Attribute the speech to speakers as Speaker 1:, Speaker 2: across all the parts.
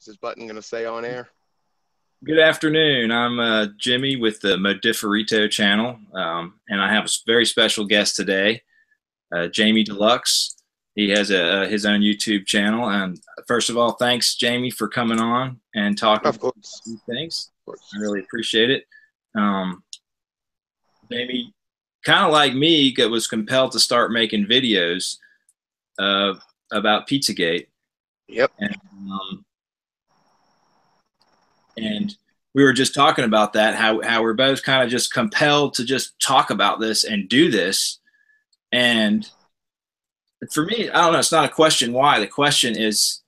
Speaker 1: Is this button going to stay on air?
Speaker 2: Good afternoon. I'm Jimmy with the Modiferito channel, and I have a very special guest today, Jamie Dlux. He has his own YouTube channel. And first of all, thanks, Jamie, for coming on and talking about these things. I really appreciate it. Jamie, kind of like me, was compelled to start making videos about Pizzagate.
Speaker 1: Yep.
Speaker 2: And we were just talking about that, how we're both kind of just compelled to just talk about this and do this. And for me, I don't know, it's not a question why. The question is,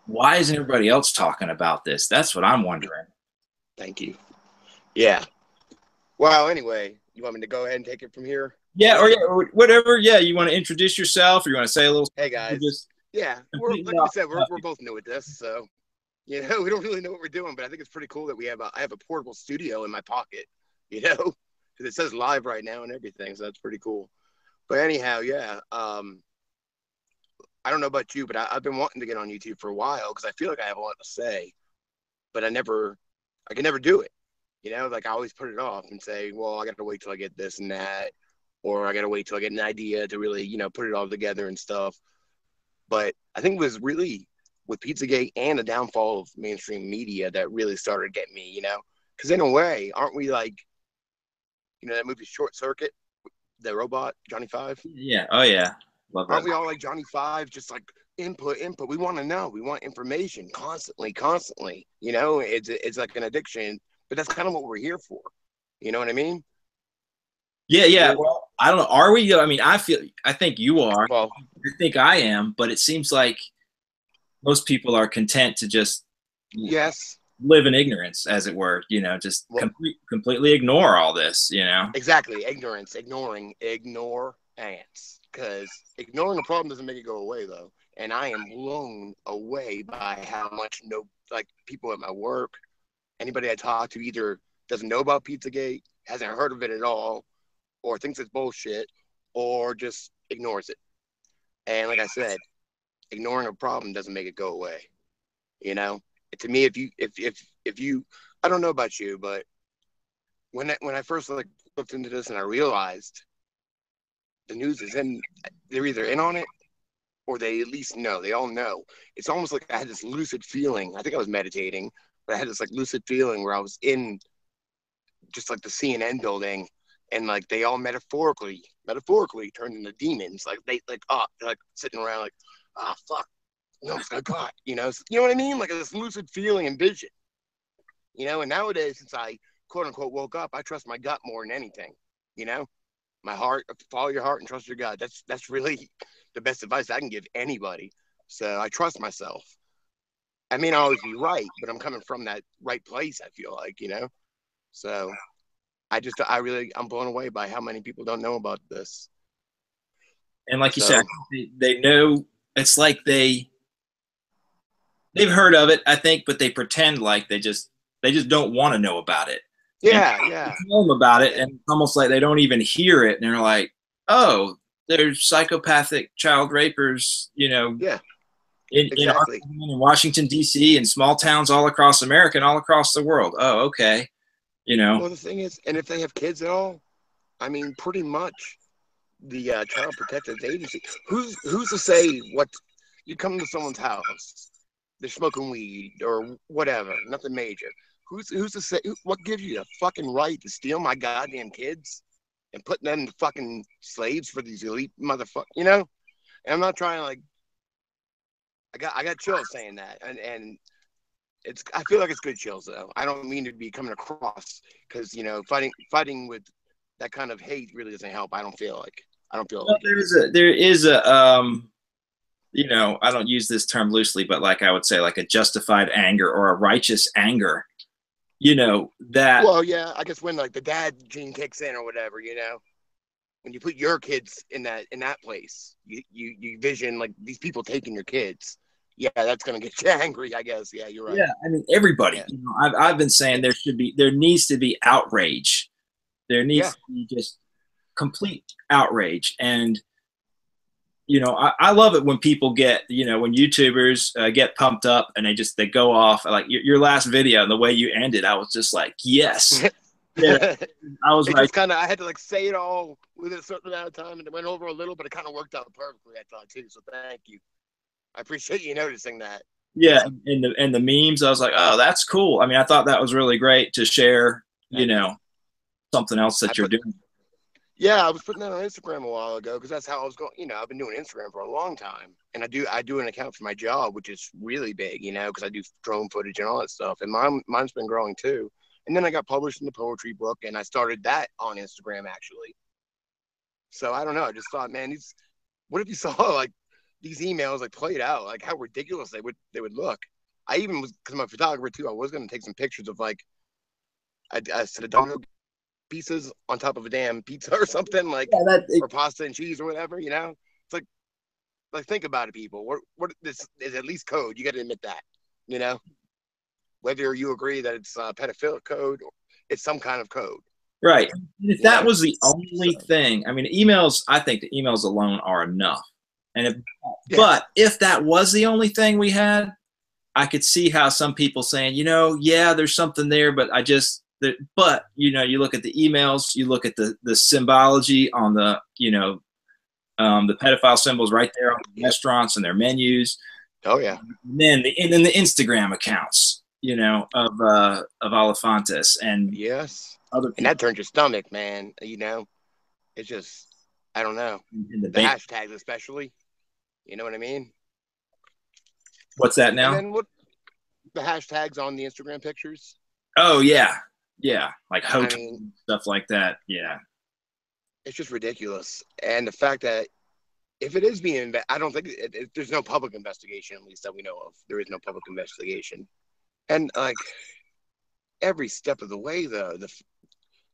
Speaker 2: why isn't everybody else talking about this? That's what I'm wondering.
Speaker 1: Thank you. Yeah. Well, anyway, you want me to go ahead and take it from here?
Speaker 2: Yeah, or whatever. Yeah, you want to introduce yourself, or you want to say a little?
Speaker 1: Hey, guys. Like I said, we're both new at this, so. You know, we don't really know what we're doing, but I think it's pretty cool that I have a portable studio in my pocket, you know, because it says live right now and everything, so that's pretty cool. But anyhow, yeah, I don't know about you, but I've been wanting to get on YouTube for a while because I feel like I have a lot to say, but I can never do it, you know, like I always put it off and say, well, I got to wait till I get this and that, or I got to wait till I get an idea to really, you know, put it all together and stuff. But I think it was really with Pizzagate and the downfall of mainstream media that really started getting me, you know? Because in a way, aren't we like, you know, that movie Short Circuit, the robot, Johnny Five?
Speaker 2: Yeah. Oh, yeah. Love that.
Speaker 1: Aren't we all like Johnny Five, just like input? We want to know. We want information constantly. You know, it's like an addiction, but that's kind of what we're here for. You know what I mean?
Speaker 2: Yeah. Well, I don't know. Are we? I mean, I think you are.
Speaker 1: Well,
Speaker 2: I think I am, but it seems like most people are content to just live in ignorance, as it were, you know, just completely ignore all this, you know?
Speaker 1: Exactly. Ignore ants. Because ignoring a problem doesn't make it go away, though. And I am blown away by how much people at my work, anybody I talk to either doesn't know about Pizzagate, hasn't heard of it at all, or thinks it's bullshit, or just ignores it. And like I said, ignoring a problem doesn't make it go away. You know, to me, if you, I don't know about you, but when I first looked into this and I realized the news they're either in on it or they at least know. They all know. It's almost like I had this lucid feeling. I think I was meditating, but I had this like lucid feeling where I was in just like the CNN building, and like they all metaphorically turned into demons. Like they're sitting around like, ah, fuck, no, it's got caught, you know what I mean? Like this lucid feeling and vision, you know. And nowadays, since I quote unquote woke up, I trust my gut more than anything, you know. My heart, follow your heart and trust your gut. That's really the best advice I can give anybody. So I trust myself. I may not always be right, but I'm coming from that right place, I feel like, you know. So I'm blown away by how many people don't know about this.
Speaker 2: And like you said, they know. It's like they've heard of it, I think, but they pretend like they just don't want to know about it.
Speaker 1: Yeah.
Speaker 2: Tell them about it, and it's almost like they don't even hear it, and they're like, "Oh, there's psychopathic child rapers," you know.
Speaker 1: Yeah.
Speaker 2: In Washington D.C. and small towns all across America and all across the world. Oh, okay, you know.
Speaker 1: Well, the thing is, and if they have kids at all, I mean, pretty much the Child Protective Agency. Who's to say what? You come to someone's house, they're smoking weed or whatever, nothing major. Who's to say? What gives you the fucking right to steal my goddamn kids and put them to fucking slaves for these elite motherfuckers? You know. And I'm not trying to like. I got chills saying that, and I feel like it's good chills though. I don't mean to be coming across because you know fighting with that kind of hate really doesn't help. I don't feel like.
Speaker 2: There is a you know, I don't use this term loosely, but like I would say like a justified anger or a righteous anger, you know, that.
Speaker 1: Well, yeah, I guess when like the dad gene kicks in or whatever, you know, when you put your kids in that place, you vision like these people taking your kids. Yeah, that's gonna get you angry, I guess. Yeah, you're right.
Speaker 2: Yeah, I mean everybody. Yeah. You know, I've been saying there needs to be outrage. There needs to be just complete outrage, and you know, I love it when people get, you know, when YouTubers get pumped up and they go off like your last video and the way you ended, I was just like, yes. Yeah, I was
Speaker 1: It
Speaker 2: like,
Speaker 1: just kind of, I had to like say it all within a certain amount of time, and it went over a little, but it kind of worked out perfectly, I thought too. So thank you. I appreciate you noticing that.
Speaker 2: yeah, and the memes, I was like, oh, that's cool. I mean, I thought that was really great to share, you
Speaker 1: Thank you.
Speaker 2: know, something else
Speaker 1: I
Speaker 2: that you're
Speaker 1: put,
Speaker 2: doing.
Speaker 1: yeah, I was putting that on Instagram a while ago because that's how I was going. You know, I've been doing Instagram for a long time, and I do an account for my job, which is really big. You know, because I do drone footage and all that stuff, and mine's been growing too. And then I got published in the poetry book, and I started that on Instagram actually. So I don't know. I just thought, man, these. What if you saw like these emails like played out, like how ridiculous they would look. I even was because I'm a photographer too. I was going to take some pictures of like a set of domino pieces on top of a damn pizza or something like,
Speaker 2: Yeah,
Speaker 1: or pasta and cheese or whatever. You know, it's like think about it, people. What this is at least code. You got to admit that. You know, whether you agree that it's pedophilic code or it's some kind of code.
Speaker 2: right. If
Speaker 1: You
Speaker 2: that
Speaker 1: know,
Speaker 2: was the only
Speaker 1: so
Speaker 2: thing, I mean, emails, I think the emails alone are enough. And if,
Speaker 1: yeah,
Speaker 2: but if that was the only thing we had, I could see how some people saying, you know, yeah, there's something there, but but you know, you look at the emails, you look at the symbology on the, you know, the pedophile symbols right there on the
Speaker 1: yeah,
Speaker 2: restaurants and their menus.
Speaker 1: oh yeah,
Speaker 2: And then the Instagram accounts, you know, of Alifantes and
Speaker 1: yes,
Speaker 2: other
Speaker 1: and
Speaker 2: people
Speaker 1: that turns your stomach, man. You know, it's just I don't know
Speaker 2: in the
Speaker 1: the
Speaker 2: bank.
Speaker 1: hashtags especially. You know what I mean?
Speaker 2: What's that
Speaker 1: And
Speaker 2: now?
Speaker 1: then what the hashtags on the Instagram pictures?
Speaker 2: Oh yeah, yeah, like
Speaker 1: I
Speaker 2: hotel
Speaker 1: mean,
Speaker 2: stuff like that. Yeah,
Speaker 1: it's just ridiculous. And the fact that if it is being, I don't think there's no public investigation, at least that we know of. There is no public investigation. And like every step of the way, though,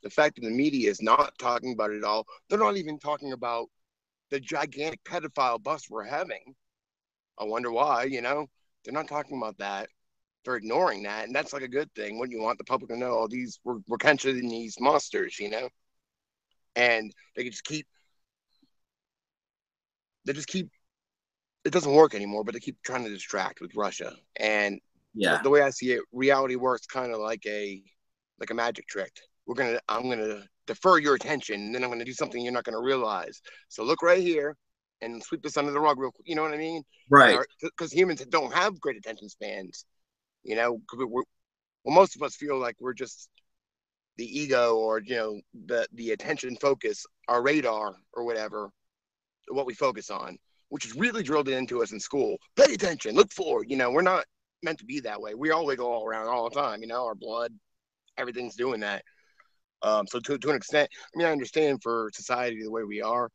Speaker 1: the fact that the media is not talking about it at all, they're not even talking about the gigantic pedophile bust we're having. I wonder why, you know? They're not talking about that. They're ignoring that. And that's like a good thing. Wouldn't you want the public to know all these, we're catching these monsters, you know? And they just keep, it doesn't work anymore, but they keep trying to distract with Russia. And
Speaker 2: yeah,
Speaker 1: the way I see it, reality works kind of like a magic trick. I'm gonna defer your attention, and then I'm gonna do something you're not gonna realize. So look right here, and sweep this under the rug real quick. You know what I mean?
Speaker 2: right.
Speaker 1: Because humans don't have great attention spans. You know, well, most of us feel like we're just the ego or you know the attention focus, our radar or whatever, what we focus on, which is really drilled into us in school. Pay attention, look forward. You know, we're not meant to be that way. We all wiggle all around all the time. You know, our blood, everything's doing that. So to an extent, I mean, I understand for society the way we are,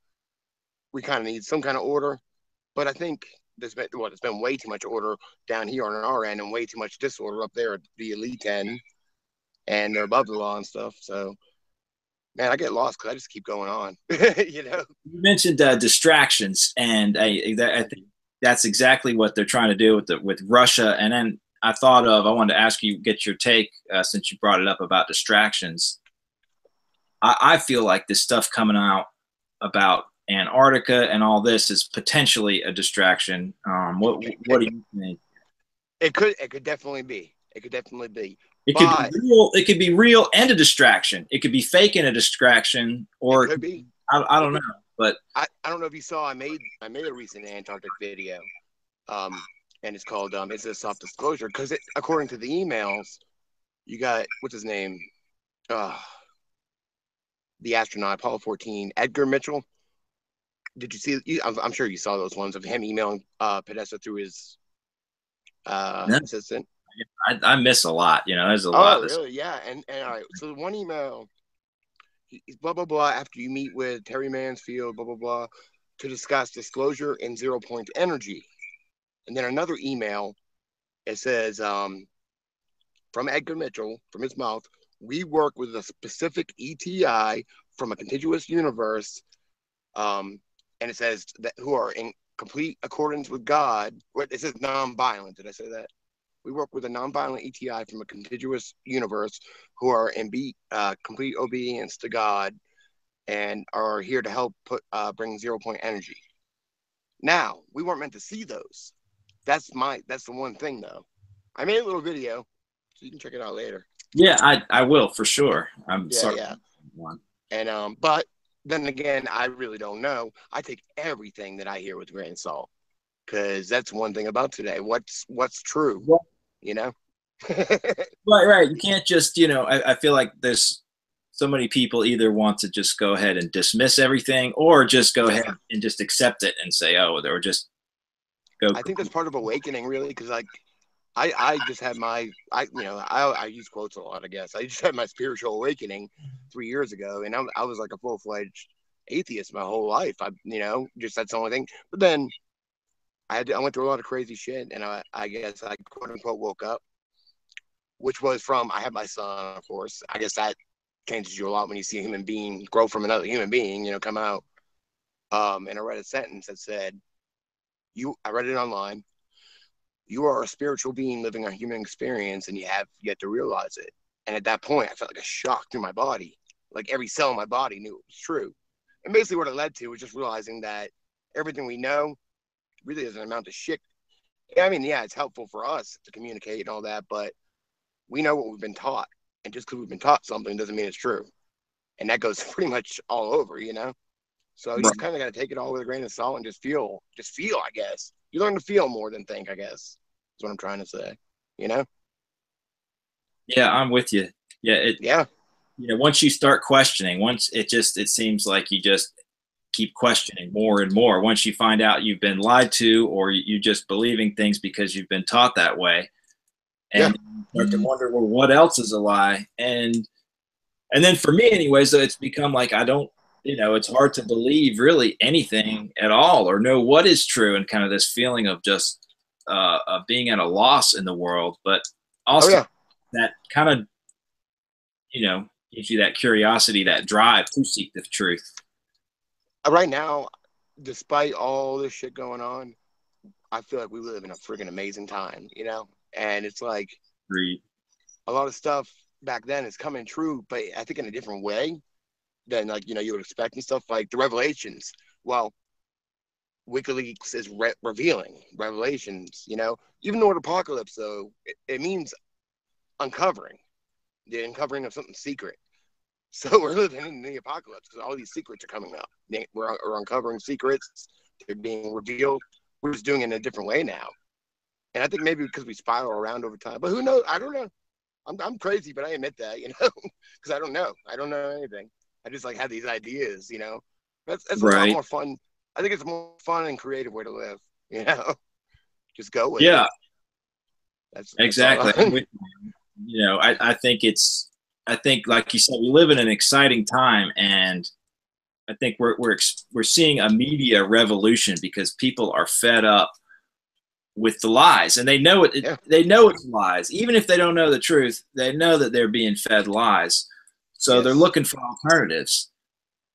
Speaker 1: we kind of need some kind of order. But I think there's been way too much order down here on our end and way too much disorder up there at the elite end, and they're above the law and stuff. So man, I get lost because I just keep going on. You know?
Speaker 2: You mentioned distractions, and I think that's exactly what they're trying to do with Russia. And then I wanted to ask you, get your take since you brought it up about distractions. I feel like this stuff coming out about Antarctica and all this is potentially a distraction. What do you think?
Speaker 1: It could definitely be. It could definitely be.
Speaker 2: It could be
Speaker 1: But
Speaker 2: real. It could be real and a distraction. It could be fake and a distraction,
Speaker 1: it
Speaker 2: or
Speaker 1: could be.
Speaker 2: I
Speaker 1: Could
Speaker 2: don't know.
Speaker 1: be.
Speaker 2: But
Speaker 1: I don't know if you saw I made a recent Antarctic video. Um and it's called it's a soft disclosure because it according to the emails, you got what's his name? Uh the astronaut Apollo 14, Edgar Mitchell. Did you see I'm sure you saw those ones of him emailing Podesta through his
Speaker 2: no,
Speaker 1: assistant.
Speaker 2: I miss a lot. You know, there's a lot.
Speaker 1: Oh, really? Yeah. And all right. So one email, he's blah blah blah. After you meet with Terry Mansfield, blah blah blah, to discuss disclosure in 0 point energy. And then another email, it says from Edgar Mitchell, from his mouth, we work with a specific ETI from a contiguous universe, and it says that who are in complete accordance with God. What it says non-violent. Did I say that? We work with a non-violent ETI from a contiguous universe who are in complete obedience to God and are here to help bring 0 point energy. Now, we weren't meant to see those. That's the one thing though. I made a little video, so you can check it out later.
Speaker 2: Yeah, I will for sure. I'm
Speaker 1: Yeah,
Speaker 2: sorry.
Speaker 1: yeah. And but then again, I really don't know. I take everything that I hear with a grain of salt, because that's one thing about today. What's true, you know?
Speaker 2: Right. You can't just, you know, I feel like there's so many people either want to just go ahead and dismiss everything, or just go ahead and just accept it and say, oh, or just go.
Speaker 1: I think that's part of awakening, really, because like I just had I use quotes a lot, I guess. I just had my spiritual awakening 3 years ago, and I was like a full-fledged atheist my whole life. Just that's the only thing. But then I went through a lot of crazy shit, and I guess I quote unquote woke up, which was from I had my son, of course. I guess that changes you a lot when you see a human being grow from another human being, come out. And I read a sentence that said, I read it online. You are a spiritual being living a human experience, and you have yet to realize it. And at that point, I felt like a shock through my body. Like every cell in my body knew it was true. And basically what it led to was just realizing that everything we know really doesn't amount to shit. I mean, yeah, it's helpful for us to communicate and all that, but we know what we've been taught. And just because we've been taught something doesn't mean it's true. And that goes pretty much all over, So you just kind of got to take it all with a grain of salt and just feel, I guess. You learn to feel more than think, I guess, is what I'm trying to say,
Speaker 2: Yeah, I'm with you.
Speaker 1: Yeah.
Speaker 2: Once you start questioning, it seems like you just keep questioning more and more. Once you find out you've been lied to, or you just believing things because you've been taught that way, and you start to wonder, well, what else is a lie? And then for me, anyways, it's become like it's hard to believe really anything at all, or know what is true, and kind of this feeling of just of being at a loss in the world, but also that kind of gives you that curiosity, that drive to seek the truth.
Speaker 1: Right now, despite all this shit going on, I feel like we live in a freaking amazing time, and it's like a lot of stuff back then is coming true, but I think in a different way than you would expect, and stuff like the revelations. Well, WikiLeaks is revealing revelations, even the word apocalypse, though, it means uncovering, the uncovering of something secret. So we're living in the apocalypse because all these secrets are coming up. We're uncovering secrets. They're being revealed. We're just doing it in a different way now. And I think maybe because we spiral around over time. But who knows? I don't know. I'm crazy, but I admit that, because I don't know. I don't know anything. I just have these ideas, That's a lot more fun. I think it's a more fun and creative way to live, Just go with it. That's
Speaker 2: exactly. I think, like you said, we live in an exciting time, and I think we're seeing a media revolution because people are fed up with the lies, and they know it.
Speaker 1: Yeah.
Speaker 2: They know it's lies, even if they don't know the truth. They know that they're being fed lies, so they're looking for alternatives.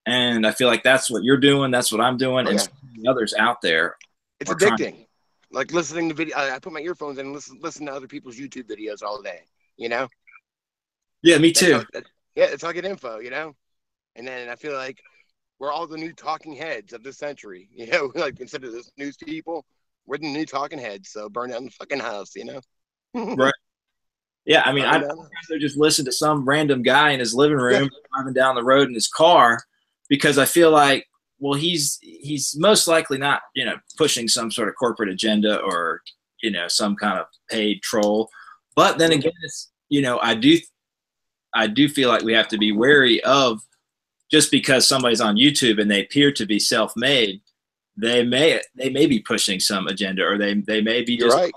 Speaker 2: And I feel like that's what you're doing. That's what I'm doing, and so many others out there.
Speaker 1: It's addicting. Like listening to video. I put my earphones in and listen to other people's YouTube videos all day.
Speaker 2: Yeah, me too.
Speaker 1: It's how I get info, And then I feel like we're all the new talking heads of this century, like instead of the news people, we're the new talking heads. So burn down the fucking house,
Speaker 2: Right. Yeah, I mean, I'd rather just listen to some random guy in his living room driving down the road in his car, because I feel like, well, he's most likely not, pushing some sort of corporate agenda or, some kind of paid troll. But then again, it's, I do feel like we have to be wary of, just because somebody's on YouTube and they appear to be self-made, they may be pushing some agenda, or they may be just, a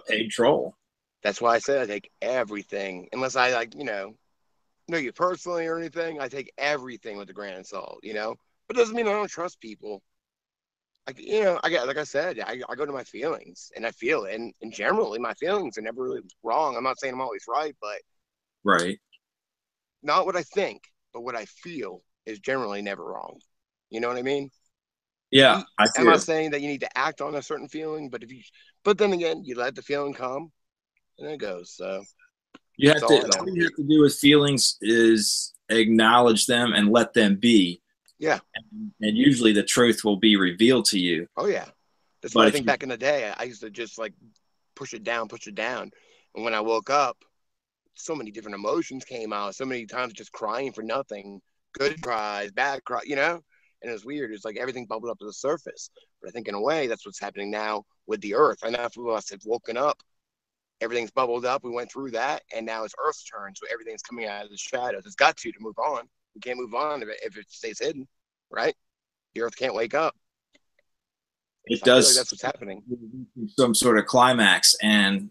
Speaker 2: paid troll.
Speaker 1: That's why I said I take everything, unless I know you personally or anything. I take everything with a grain of salt, but it doesn't mean I don't trust people. Like I said, I go to my feelings and I feel it, and generally my feelings are never really wrong. I'm not saying I'm always right, but not what I think, but what I feel is generally never wrong. You know what I mean?
Speaker 2: Yeah.
Speaker 1: I'm not saying that you need to act on a certain feeling, but then again, you let the feeling come, and it goes. So
Speaker 2: all you have to do with feelings is acknowledge them and let them be.
Speaker 1: Yeah.
Speaker 2: And usually the truth will be revealed to you.
Speaker 1: Oh yeah. That's why
Speaker 2: But
Speaker 1: I
Speaker 2: if
Speaker 1: think
Speaker 2: you,
Speaker 1: back in the day, I used to just like push it down, push it down. And when I woke up, so many different emotions came out. So many times just crying for nothing, good cries, bad cry, you know? And it was weird. It's like everything bubbled up to the surface. But I think in a way, that's what's happening now with the earth. And after us have woken up, everything's bubbled up. We went through that. And now it's Earth's turn. So everything's coming out of the shadows. It's got to move on. We can't move on if it stays hidden, right? The earth can't wake up.
Speaker 2: it
Speaker 1: So I feel like
Speaker 2: does
Speaker 1: that's what's happening.
Speaker 2: some sort of climax, and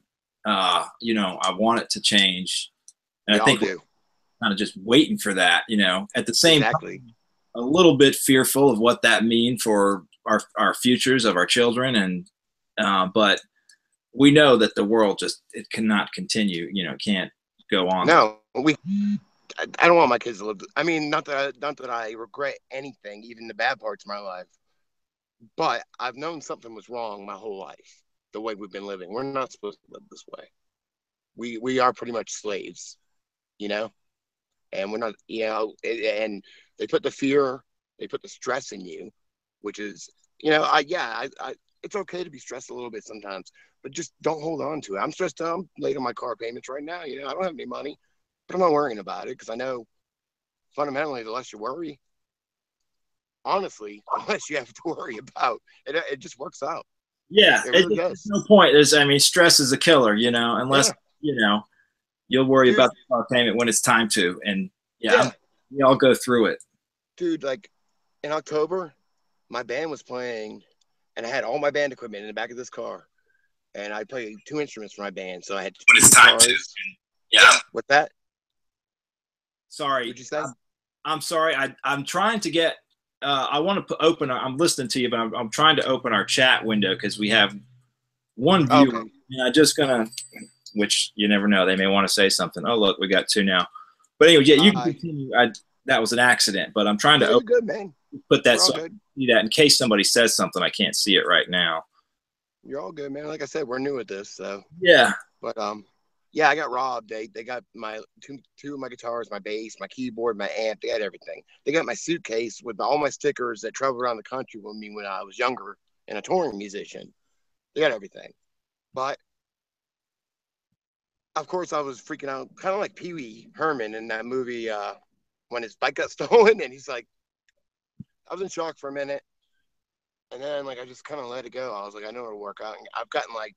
Speaker 2: you know, I want it to change, and
Speaker 1: We
Speaker 2: I
Speaker 1: all
Speaker 2: think we're
Speaker 1: do.
Speaker 2: kind of just waiting for that. You know, at the same time,
Speaker 1: Exactly.
Speaker 2: a little bit fearful of what that means for our futures of our children, and but we know that the world just it cannot continue. You know, can't go on.
Speaker 1: No, I don't want my kids to live. I mean, not that I regret anything, even the bad parts of my life. But I've known something was wrong my whole life. The way we've been living, we're not supposed to live this way. We are pretty much slaves, you know. And we're not, you know. And they put the fear, they put the stress in you, which is, you know, I it's okay to be stressed a little bit sometimes, but just don't hold on to it. I'm stressed out. I'm late on my car payments right now. You know, I don't have any money, but I'm not worrying about it because I know fundamentally, the less you worry, honestly, the less you have to worry about. It just works out.
Speaker 2: Yeah,
Speaker 1: It really
Speaker 2: there's
Speaker 1: does.
Speaker 2: no point. There's, I mean, stress is a killer. You know, unless
Speaker 1: Yeah,
Speaker 2: you know you'll worry
Speaker 1: dude.
Speaker 2: about the car payment when it's time to, and yeah,
Speaker 1: Yeah,
Speaker 2: we all go through it.
Speaker 1: dude. Like in October, my band was playing, and I had all my band equipment in the back of this car, and I played two instruments for my band, so I had
Speaker 2: When
Speaker 1: two
Speaker 2: it's time to,
Speaker 1: guitars.
Speaker 2: yeah.
Speaker 1: With that,
Speaker 2: Sorry,
Speaker 1: would you say?
Speaker 2: I'm sorry. I'm trying to get. I want to open. I'm listening to you, but I'm trying to open our chat window because we have one viewer.
Speaker 1: Okay.
Speaker 2: And I'm just gonna, which you never know. They may want to say something. Oh, look, we got two now. But anyway, yeah, you can
Speaker 1: Hi.
Speaker 2: continue. That was an accident, but I'm trying to
Speaker 1: Yeah, you're good, man.
Speaker 2: put that
Speaker 1: We're all
Speaker 2: so I
Speaker 1: good.
Speaker 2: can see that in case somebody says something. I can't see it right now.
Speaker 1: You're all good, man. Like I said, we're new at this, so.
Speaker 2: Yeah.
Speaker 1: But yeah, I got robbed. They got my two of my guitars, my bass, my keyboard, my amp. They got everything. They got my suitcase with all my stickers that traveled around the country with me when I was younger and a touring musician. They got everything. But of course, I was freaking out, kind of like Pee Wee Herman in that movie when his bike got stolen, and he's like, I was in shock for a minute, and then like I just kind of let it go. I was like, I know it'll work out. And I've gotten like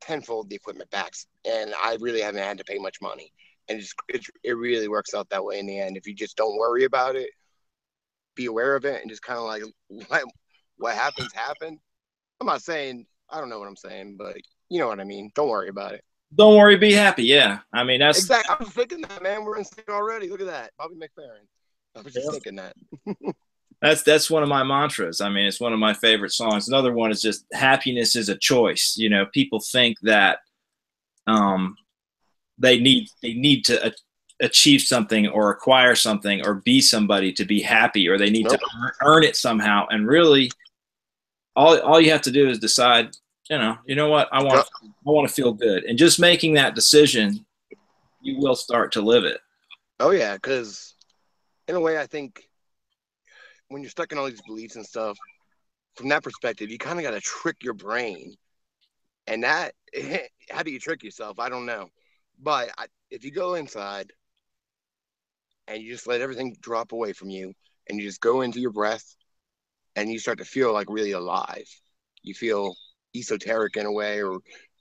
Speaker 1: tenfold the equipment back, and I really haven't had to pay much money. And it really works out that way in the end. If you just don't worry about it, be aware of it, and just kind of like let what happens happen. I'm not saying I don't know what I'm saying, but you know what I mean. Don't worry about it.
Speaker 2: Don't worry, be happy. Yeah. I mean, that's
Speaker 1: Exactly. I was thinking that, man. We're in sync already. Look at that, Bobby McFerrin. I was just thinking that.
Speaker 2: that's one of my mantras. I mean, it's one of my favorite songs. Another one is just happiness is a choice. You know, people think that um, they need to achieve something or acquire something or be somebody to be happy, or they need
Speaker 1: Nope.
Speaker 2: to earn it somehow. And really, all you have to do is decide. You know what? I want to feel good, and just making that decision, you will start to live it.
Speaker 1: Oh yeah, because in a way, I think when you're stuck in all these beliefs and stuff, from that perspective, you kind of got to trick your brain. And that, how do you trick yourself? I don't know. But if you go inside and you just let everything drop away from you and you just go into your breath and you start to feel like really alive, you feel esoteric in a way, or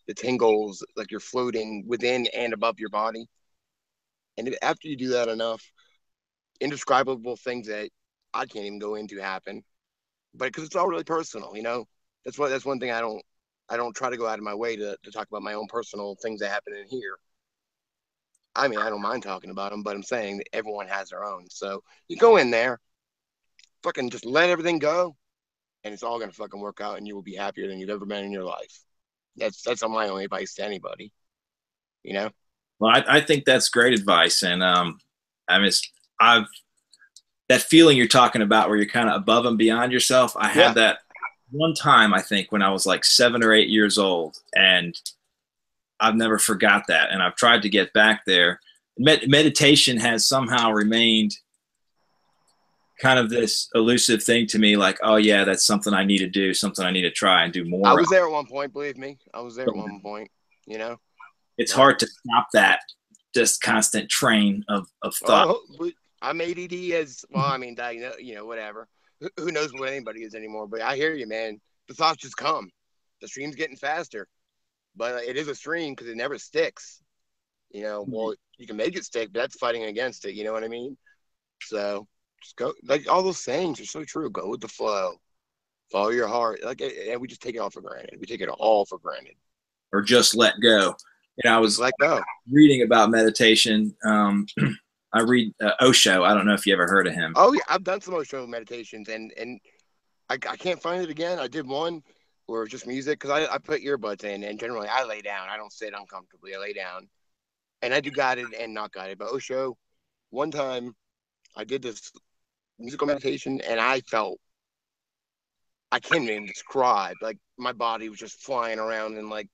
Speaker 1: the tingles, like you're floating within and above your body. And after you do that enough, indescribable things that I can't even go into happen. But because it's all really personal, you know, that's one thing I don't try to go out of my way to talk about my own personal things that happen in here. I mean, I don't mind talking about them, but I'm saying that everyone has their own. So you go in there, fucking just let everything go, and it's all gonna fucking work out, and you will be happier than you've ever been in your life. That's my only advice to anybody. You know?
Speaker 2: Well, I think that's great advice, and I mean, I've that feeling you're talking about where you're kind of above and beyond yourself. I
Speaker 1: Yeah.
Speaker 2: had that one time, I think, when I was like 7 or 8 years old, and I've never forgot that. And I've tried to get back there. Meditation has somehow remained kind of this elusive thing to me, like, oh yeah, that's something I need to do, something I need to try and do
Speaker 1: I
Speaker 2: more
Speaker 1: was
Speaker 2: of.
Speaker 1: there at one point, believe me. I was there at one point, you know.
Speaker 2: It's
Speaker 1: But,
Speaker 2: hard to stop that just constant train of thought.
Speaker 1: oh, but I'm ADD as well. I mean, you know, whatever. Who knows what anybody is anymore? But I hear you, man. The thoughts just come. The stream's getting faster, but it is a stream because it never sticks. You know, well, you can make it stick, but that's fighting against it. You know what I mean? So just go. Like all those sayings are so true. Go with the flow. Follow your heart. Like, and we just take it all for granted. We take it all for granted.
Speaker 2: Or just let go. You know, I was
Speaker 1: Just let go.
Speaker 2: reading about meditation. I read Osho. I don't know if you ever heard of him.
Speaker 1: Oh yeah, I've done some Osho meditations, and I can't find it again. I did one where it was just music because I put earbuds in, and generally I lay down. I don't sit uncomfortably. I lay down, and I do guided and not guided. But Osho, one time I did this musical meditation, and I felt, I can't even describe. Like my body was just flying around, and like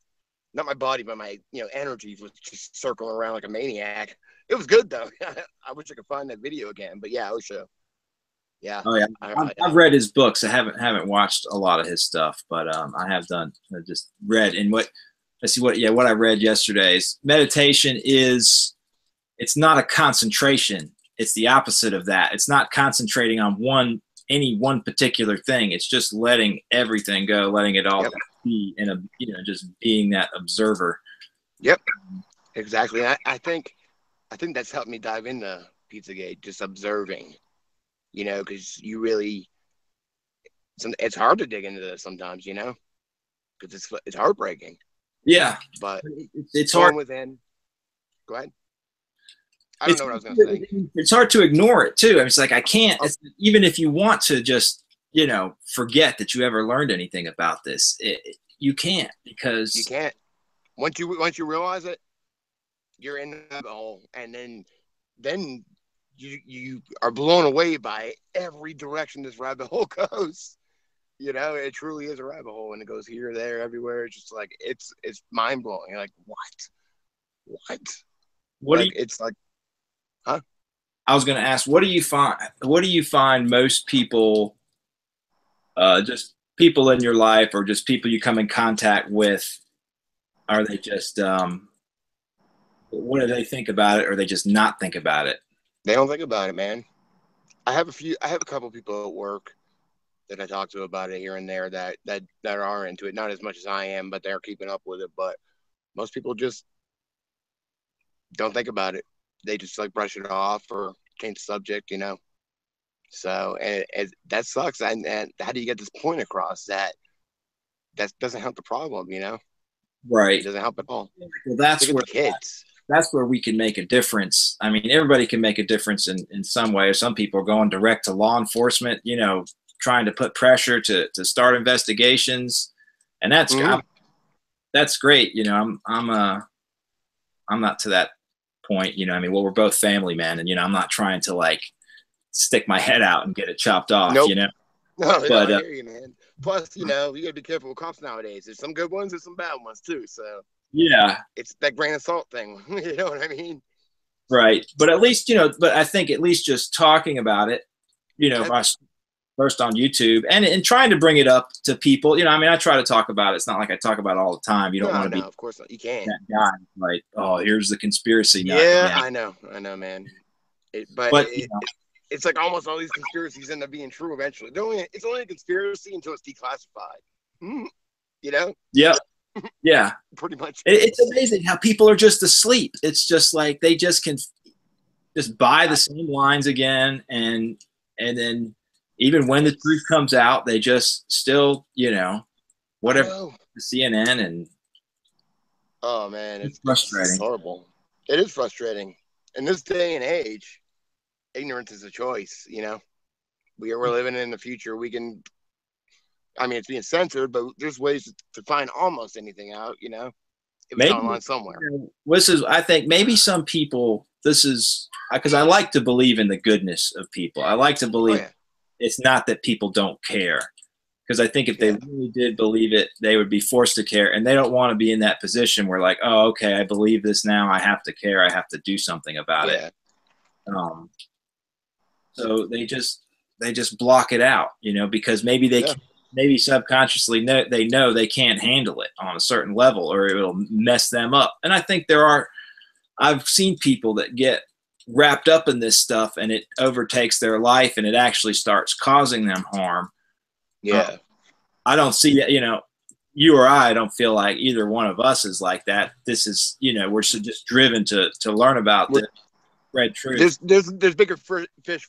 Speaker 1: not my body, but my energy was just circling around like a maniac. It was good though. I wish I could find that video again. But yeah, Osho. Yeah.
Speaker 2: Oh yeah, I've read his books. I haven't watched a lot of his stuff, but I have done just read. And what I read yesterday is meditation is, it's not a concentration. It's the opposite of that. It's not concentrating on any one particular thing. It's just letting everything go, letting it all be, and just being that observer.
Speaker 1: Yep, exactly. I think that's helped me dive into Pizzagate, just observing. You know, because you really, it's hard to dig into this sometimes. You know, because it's heartbreaking.
Speaker 2: Yeah,
Speaker 1: but
Speaker 2: it's hard
Speaker 1: within. Go ahead. I don't know what I was going to say.
Speaker 2: It's hard to ignore it too. I mean, it's like I can't. Even if you want to just forget that you ever learned anything about this, you can't, because
Speaker 1: you can't. Once you realize it, you're in the rabbit hole, and then you are blown away by every direction this rabbit hole goes. You know, it truly is a rabbit hole, and it goes here, there, everywhere. It's just like it's mind blowing. You're like, what?
Speaker 2: What
Speaker 1: like, it's like, huh?
Speaker 2: I was going to ask, what do you find most people, just people in your life, or just people you come in contact with, are they just what do they think about it, or they just not think about it?
Speaker 1: They don't think about it, man. I have a couple people at work that I talk to about it here and there that are into it. Not as much as I am, but they're keeping up with it. But most people just don't think about it. They just like brush it off or change the subject, you know. So and that sucks. And how do you get this point across that doesn't help the problem, you know?
Speaker 2: Right.
Speaker 1: It doesn't help at all.
Speaker 2: Well, that's where
Speaker 1: the kids.
Speaker 2: That's where we can make a difference. I mean, everybody can make a difference in some way. Some people are going direct to law enforcement, trying to put pressure to start investigations, and that's that's great. I'm not to that point. I mean, well, we're both family men, and I'm not trying to like stick my head out and get it chopped off.
Speaker 1: Nope.
Speaker 2: No,
Speaker 1: but I hear you, man. Plus, you gotta be careful with cops nowadays. There's some good ones, there's some bad ones too. So
Speaker 2: yeah, it's
Speaker 1: that grain of salt thing. You know what I mean?
Speaker 2: Right. But at least, but I think at least just talking about it, first on YouTube and trying to bring it up to people, I mean, I try to talk about it. It's not like I talk about it all the time. You don't want to be,
Speaker 1: of course not. You can't.
Speaker 2: That guy, like, oh, here's the conspiracy nut.
Speaker 1: Yeah, I know, man. It's like almost all these conspiracies end up being true eventually. It's only a conspiracy until it's declassified. You know?
Speaker 2: Yeah. Yeah.
Speaker 1: Pretty much.
Speaker 2: It's amazing how people are just asleep. It's just like they just can just buy the same lines again, and then even when the truth comes out, they just still, whatever, the CNN and.
Speaker 1: Oh man,
Speaker 2: it's frustrating.
Speaker 1: It's horrible. It is frustrating. In this day and age, ignorance is a choice. We're living in the future. We can. I mean, it's being censored, but there's ways to find almost anything out. If it's online somewhere.
Speaker 2: I think maybe some people. This is because I like to believe in the goodness of people. I like to believe it's not that people don't care. Because I think if they really did believe it, they would be forced to care, and they don't want to be in that position where, like, oh, okay, I believe this now. I have to care. I have to do something about it. So they just they just block it out, because maybe maybe subconsciously know they can't handle it on a certain level, or it'll mess them up. And I think I've seen people that get wrapped up in this stuff and it overtakes their life and it actually starts causing them harm.
Speaker 1: Yeah.
Speaker 2: I don't see that, you or I don't feel like either one of us is like that. This is, we're just driven to learn about the red truth.
Speaker 1: There's bigger fish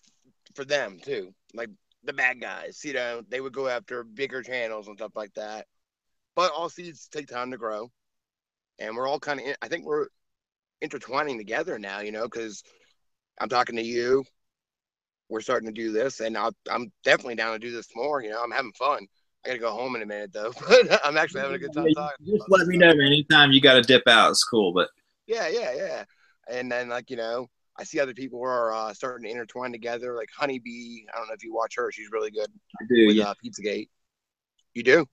Speaker 1: for them too. Like the bad guys, they would go after bigger channels and stuff like that. But all seeds take time to grow. And we're all kind of, I think we're intertwining together now, because I'm talking to you. We're starting to do this, and I'm definitely down to do this more. I'm having fun. I gotta go home in a minute though, but I'm actually having a good time talking.
Speaker 2: Just let me know anytime you got to dip out. It's cool, but
Speaker 1: yeah. And then I see other people who are starting to intertwine together, like Honeybee. I don't know if you watch her; she's really good.
Speaker 2: I do.
Speaker 1: With Pizzagate. You do?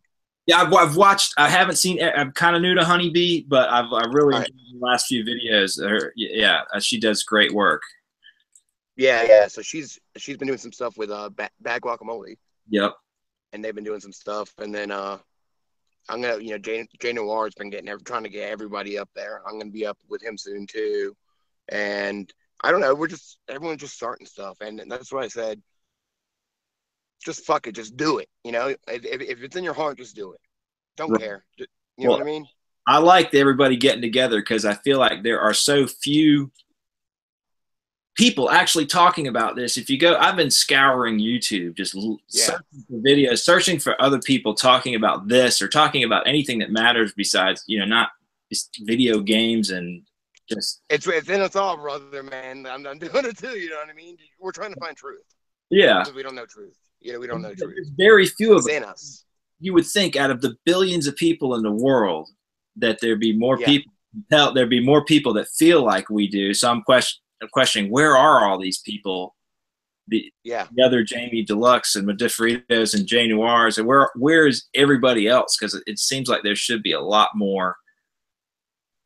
Speaker 2: Yeah, I've watched. I haven't seen. I'm kind of new to Honeybee, but I really enjoyed the last few videos. She does great work.
Speaker 1: Yeah. So she's been doing some stuff with Bad Guacamole.
Speaker 2: Yep.
Speaker 1: And they've been doing some stuff, and then I'm gonna, Jay Noir's been trying to get everybody up there. I'm gonna be up with him soon too, and I don't know. Everyone's just starting stuff, and that's what I said. Just fuck it, just do it. If it's in your heart, just do it. Don't care. You know what I mean?
Speaker 2: I like everybody getting together because I feel like there are so few people actually talking about this. If you go, I've been scouring YouTube, just searching for videos, searching for other people talking about this or talking about anything that matters besides, not just video games and just.
Speaker 1: It's in us all, brother, man. I'm doing it too. You know what I mean? We're trying to find truth.
Speaker 2: Yeah.
Speaker 1: Because we don't know truth. We don't know truth.
Speaker 2: There's very few of
Speaker 1: in us.
Speaker 2: You would think out of the billions of people in the world that there'd be more people. There'd be more people that feel like we do. So I'm questioning, where are all these people? The other Jamie Dlux and Modiferitos and Jay Noirs, and where is everybody else? Because it seems like there should be a lot more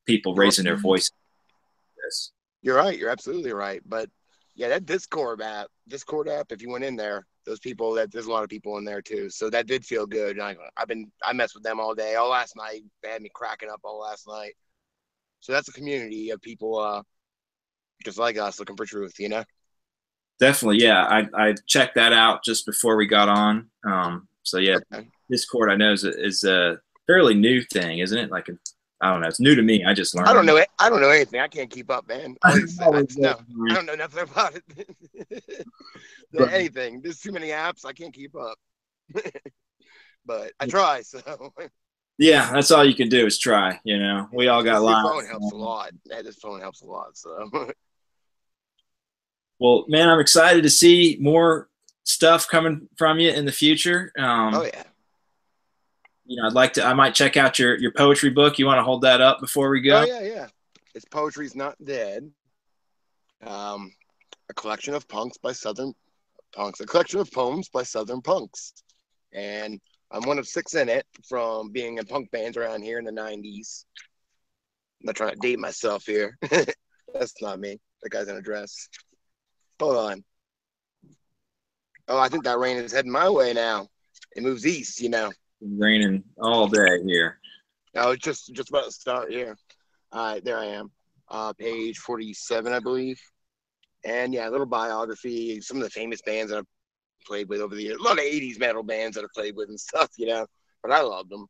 Speaker 2: people raising their voice. Yes.
Speaker 1: You're right. You're absolutely right. But yeah, that Discord app, if you went in there, those people, there's a lot of people in there too. So that did feel good. I messed with them all day, all last night. They had me cracking up all last night. So that's a community of people just like us looking for truth,
Speaker 2: Definitely, yeah. I checked that out just before we got on. So yeah, Discord I know is a fairly new thing, isn't it? Like I don't know, it's new to me. I just learned.
Speaker 1: I don't know anything. I can't keep up, man. I don't know nothing about it. Anything. There's too many apps. I can't keep up. But I try. So.
Speaker 2: Yeah, that's all you can do is try. We all got lives.
Speaker 1: This phone helps a lot. This phone helps a lot. So.
Speaker 2: Well, man, I'm excited to see more stuff coming from you in the future.
Speaker 1: Oh yeah.
Speaker 2: I might check out your poetry book. You want to hold that up before we go?
Speaker 1: Oh yeah. It's Poetry's Not Dead. A collection of punks by Southern punks. A collection of poems by Southern punks. And I'm one of 6 in it from being in punk bands around here in the 90s. I'm not trying to date myself here. That's not me. That guy's in a dress. Hold on. Oh, I think that rain is heading my way now. It moves east,
Speaker 2: It's raining all day here.
Speaker 1: Oh, it's just about to start here. All right, there I am. Page 47, I believe. And yeah, a little biography. Some of the famous bands that I've played with over the years. A lot of 80s metal bands that I've played with and stuff, But I loved them.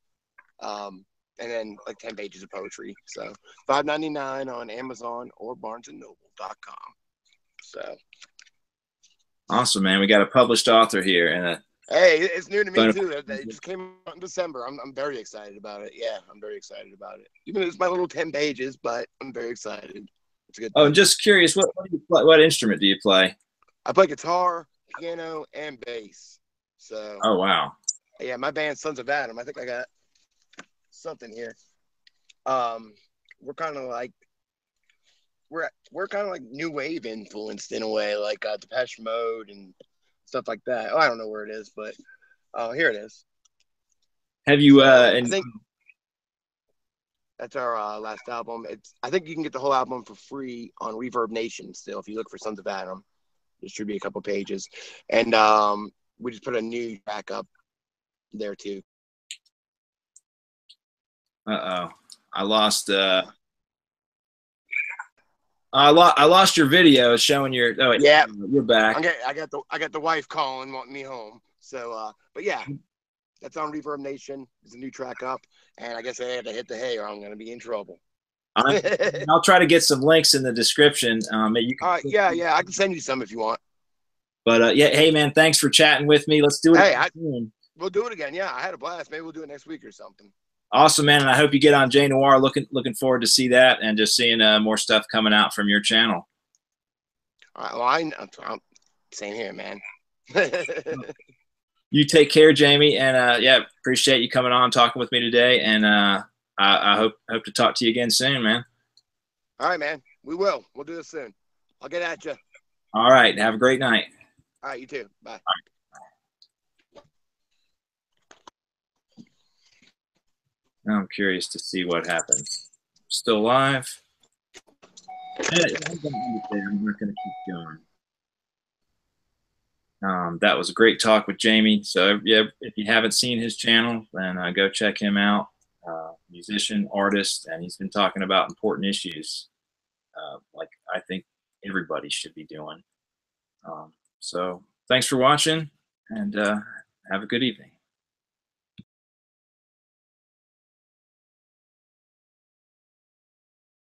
Speaker 1: And then like 10 pages of poetry. So $5.99 on Amazon or BarnesandNoble.com. So
Speaker 2: awesome, man. We got a published author here, and
Speaker 1: hey, it's new to me too. It just came out in December. I'm very excited about it. Yeah, I'm very excited about it. Even though it's my little 10 pages, but I'm very excited. It's a good.
Speaker 2: Oh, I'm just curious, what do you play? What instrument do you play?
Speaker 1: I play guitar, piano, and bass. So.
Speaker 2: Oh wow.
Speaker 1: Yeah, my band Sons of Adam. I think I got something here. We're kind of like. We're kind of like new wave influenced in a way, like Depeche Mode and stuff like that. Oh, I don't know where it is, but here it is.
Speaker 2: Have you?
Speaker 1: I think that's our last album. I think you can get the whole album for free on Reverb Nation still if you look for Sons of Adam. distribute a couple pages, and we just put a new track up there too.
Speaker 2: Uh-oh. I lost I lost your video showing your. Oh wait,
Speaker 1: yeah,
Speaker 2: you're back.
Speaker 1: I got the wife calling, wanting me home. So, but yeah, that's on Reverb Nation. It's a new track up, and I guess I had to hit the hay, or I'm gonna be in trouble.
Speaker 2: I'll try to get some links in the description. You can
Speaker 1: yeah, I can send you some if you want.
Speaker 2: But yeah, hey man, thanks for chatting with me. Let's do it.
Speaker 1: Hey, we'll do it again. Yeah, I had a blast. Maybe we'll do it next week or something.
Speaker 2: Awesome, man, and I hope you get on J Noir. Looking forward to see that and just seeing more stuff coming out from your channel.
Speaker 1: All right, well, I'm same here, man.
Speaker 2: You take care, Jamie, and yeah, appreciate you coming on, talking with me today, and I hope to talk to you again soon, man.
Speaker 1: All right, man. We will. We'll do this soon. I'll get at you.
Speaker 2: All right. Have a great night.
Speaker 1: All right, you too. Bye.
Speaker 2: Now I'm curious to see what happens. Still live? I'm not going to keep going. That was a great talk with Jamie. So yeah, if you haven't seen his channel, then go check him out. Musician, artist, and he's been talking about important issues like I think everybody should be doing. So thanks for watching, and have a good evening.